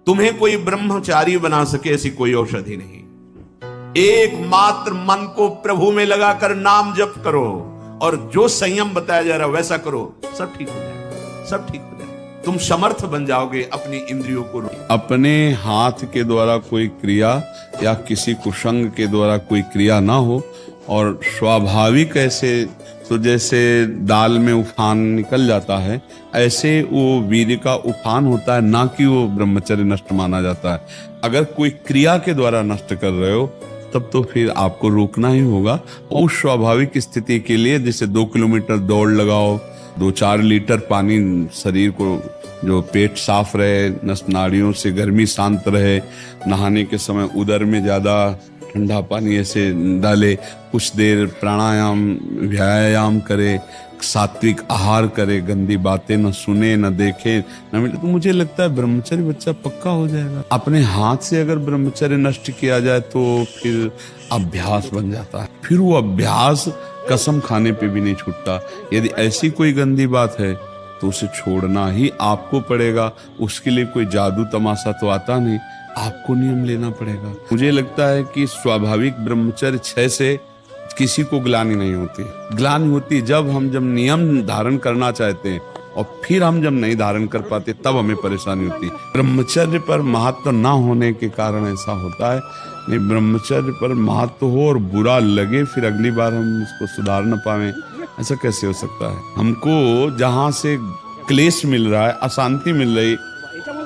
तुम्हें कोई ब्रह्मचारी बना सके ऐसी कोई औषधि नहीं। एकमात्र मन को प्रभु में लगाकर नाम जप करो और जो संयम बताया जा रहा है वैसा करो, सब ठीक हो जाएगा, सब ठीक हो जाएगा। तुम समर्थ बन जाओगे अपनी इंद्रियों को। अपने हाथ के द्वारा कोई क्रिया या किसी कुसंग के द्वारा कोई क्रिया ना हो और स्वाभाविक ऐसे, तो जैसे दाल में उफान निकल जाता है ऐसे वो वीर्य का उफान होता है, ना कि वो ब्रह्मचर्य नष्ट माना जाता है। अगर कोई क्रिया के द्वारा नष्ट कर रहे हो तब तो फिर आपको रोकना ही होगा। उस स्वाभाविक स्थिति के लिए जैसे 2 किलोमीटर दौड़ लगाओ, 2-4 लीटर पानी शरीर को, जो पेट साफ रहे, नस नाड़ियों से गर्मी शांत रहे, नहाने के समय उदर में ज्यादा ठंडा पानी ऐसे डाले, कुछ देर प्राणायाम व्यायाम करे, सात्विक आहार करे, गंदी बातें न सुने न देखे न मिले, तो मुझे लगता है ब्रह्मचर्य बच्चा पक्का हो जाएगा। अपने हाथ से अगर ब्रह्मचर्य नष्ट किया जाए तो फिर अभ्यास बन जाता है, फिर वो अभ्यास कसम खाने पे भी नहीं छूटता। यदि ऐसी कोई गंदी बात है तो उसे छोड़ना ही आपको पड़ेगा। उसके लिए कोई जादू तमाशा तो आता नहीं, आपको नियम लेना पड़ेगा। मुझे लगता है कि स्वाभाविक ब्रह्मचर्य 6 से किसी को ग्लानि नहीं होती। ग्लानि होती जब नियम धारण करना चाहते हैं और फिर हम जब नहीं धारण कर पाते तब हमें परेशानी होती। ब्रह्मचर्य पर महत्व ना होने के कारण ऐसा होता है। नहीं, ब्रह्मचर्य पर महत्व हो और बुरा लगे फिर अगली बार हम इसको सुधार न पाए, ऐसा कैसे हो सकता है। हमको जहाँ से क्लेश मिल रहा है, अशांति मिल रही,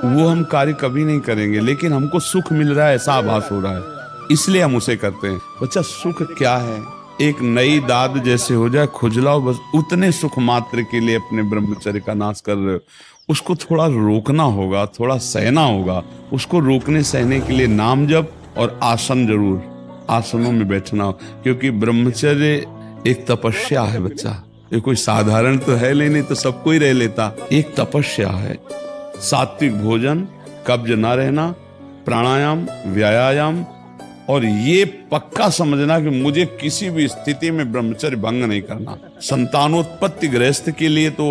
वो हम कार्य कभी नहीं करेंगे, लेकिन हमको सुख मिल रहा है ऐसा आभास हो रहा है, इसलिए हम उसे करते हैं। बच्चा, सुख क्या है? एक नई दाद जैसे हो जाए, खुजलाओ, बस उतने सुख मात्र के लिए अपने ब्रह्मचर्य का नाश कर रहे हो। उसको थोड़ा रोकना होगा, थोड़ा सहना होगा। उसको रोकने सहने के लिए नाम जप और आसन, जरूर आसनों में बैठना हो, क्योंकि ब्रह्मचर्य एक तपस्या है बच्चा। ये कोई साधारण तो है नहीं तो सबको ही रह लेता। एक तपस्या है। सात्विक भोजन, कब्ज ना रहना, प्राणायाम व्यायाम, और ये पक्का समझना कि मुझे किसी भी स्थिति में ब्रह्मचर्य भंग नहीं करना। संतानोत्पत्ति गृहस्थ के लिए तो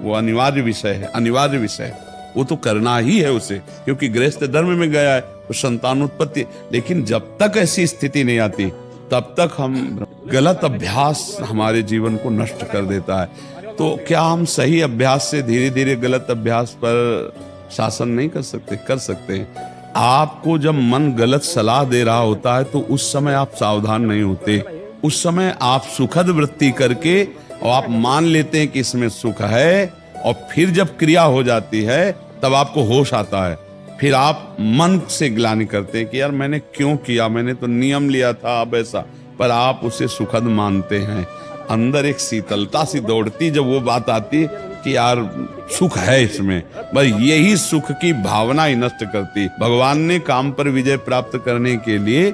वो अनिवार्य विषय है, अनिवार्य विषय है, वो तो करना ही है उसे, क्योंकि गृहस्थ धर्म में गया है तो संतानोत्पत्ति। लेकिन जब तक ऐसी स्थिति नहीं आती तब तक हम गलत अभ्यास हमारे जीवन को नष्ट कर देता है। तो क्या हम सही अभ्यास से धीरे धीरे गलत अभ्यास पर शासन नहीं कर सकते? कर सकते हैं। आपको जब मन गलत सलाह दे रहा होता है तो उस समय आप सावधान नहीं होते। उस समय आप सुखद वृत्ति करके और आप मान लेते हैं कि इसमें सुख है, और फिर जब क्रिया हो जाती है तब आपको होश आता है। फिर आप मन से ग्लानि करते हैं कि यार मैंने क्यों किया, मैंने तो नियम लिया था अब ऐसा, पर आप उसे सुखद मानते हैं। अंदर एक शीतलता सी दौड़ती जब वो बात आती कि यार सुख है इसमें, बस यही सुख की भावना ही नष्ट करती। भगवान ने काम पर विजय प्राप्त करने के लिए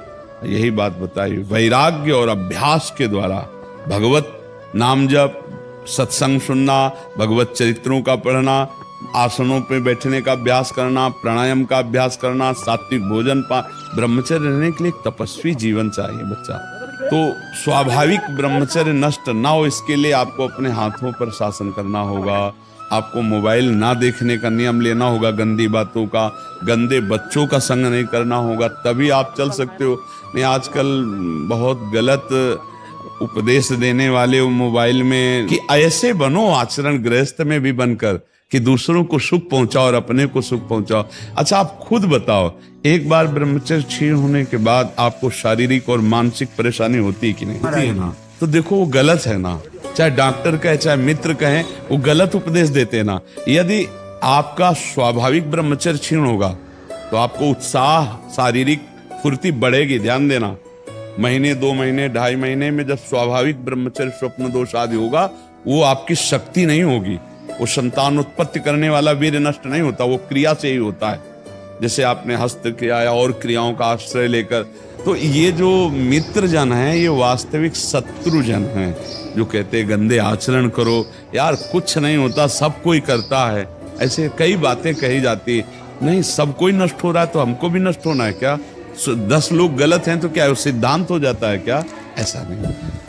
यही बात बताई, वैराग्य और अभ्यास के द्वारा भगवत नाम जप, सत्संग सुनना, भगवत चरित्रों का पढ़ना, आसनों पे बैठने का अभ्यास करना, प्राणायाम का अभ्यास करना, सात्विक भोजन ब्रह्मचर्य रहने के लिए एक तपस्वी जीवन चाहिए बच्चा। तो स्वाभाविक ब्रह्मचर्य नष्ट ना हो इसके लिए आपको अपने हाथों पर शासन करना होगा। आपको मोबाइल ना देखने का नियम लेना होगा, गंदी बातों का, गंदे बच्चों का संग नहीं करना होगा, तभी आप चल सकते हो। नहीं, आजकल बहुत गलत उपदेश देने वाले मोबाइल में कि ऐसे बनो, आचरण गृहस्थ में भी बनकर कि दूसरों को सुख पहुंचाओ और अपने को सुख पहुंचाओ। अच्छा, आप खुद बताओ, एक बार ब्रह्मचर्य क्षीण होने के बाद आपको शारीरिक और मानसिक परेशानी होती है कि नहीं? होती है ना। तो देखो वो गलत है ना, चाहे डॉक्टर कहे चाहे मित्र कहें, वो गलत उपदेश देते हैं ना। यदि आपका स्वाभाविक ब्रह्मचर्य क्षीण होगा तो आपको उत्साह, शारीरिक फुर्ती बढ़ेगी। ध्यान देना, महीने 2 महीने 2.5 महीने में जब स्वाभाविक ब्रह्मचर्य स्वप्न दोष आदि होगा, वो आपकी शक्ति नहीं होगी। वो संतान उत्पत्ति करने वाला वीर नष्ट नहीं होता, वो क्रिया से ही होता है। जैसे आपने हस्त क्रिया या और क्रियाओं का आश्रय लेकर, तो ये जो मित्र जन है ये वास्तविक शत्रु जन है, जो कहते हैं गंदे आचरण करो। यार कुछ नहीं होता, सब कोई करता है। ऐसे कई बातें कही जाती, नहीं सब कोई नष्ट हो रहा है तो हमको भी नष्ट होना है क्या? 10 लोग गलत हैं तो क्या सिद्धांत हो जाता है क्या? ऐसा नहीं।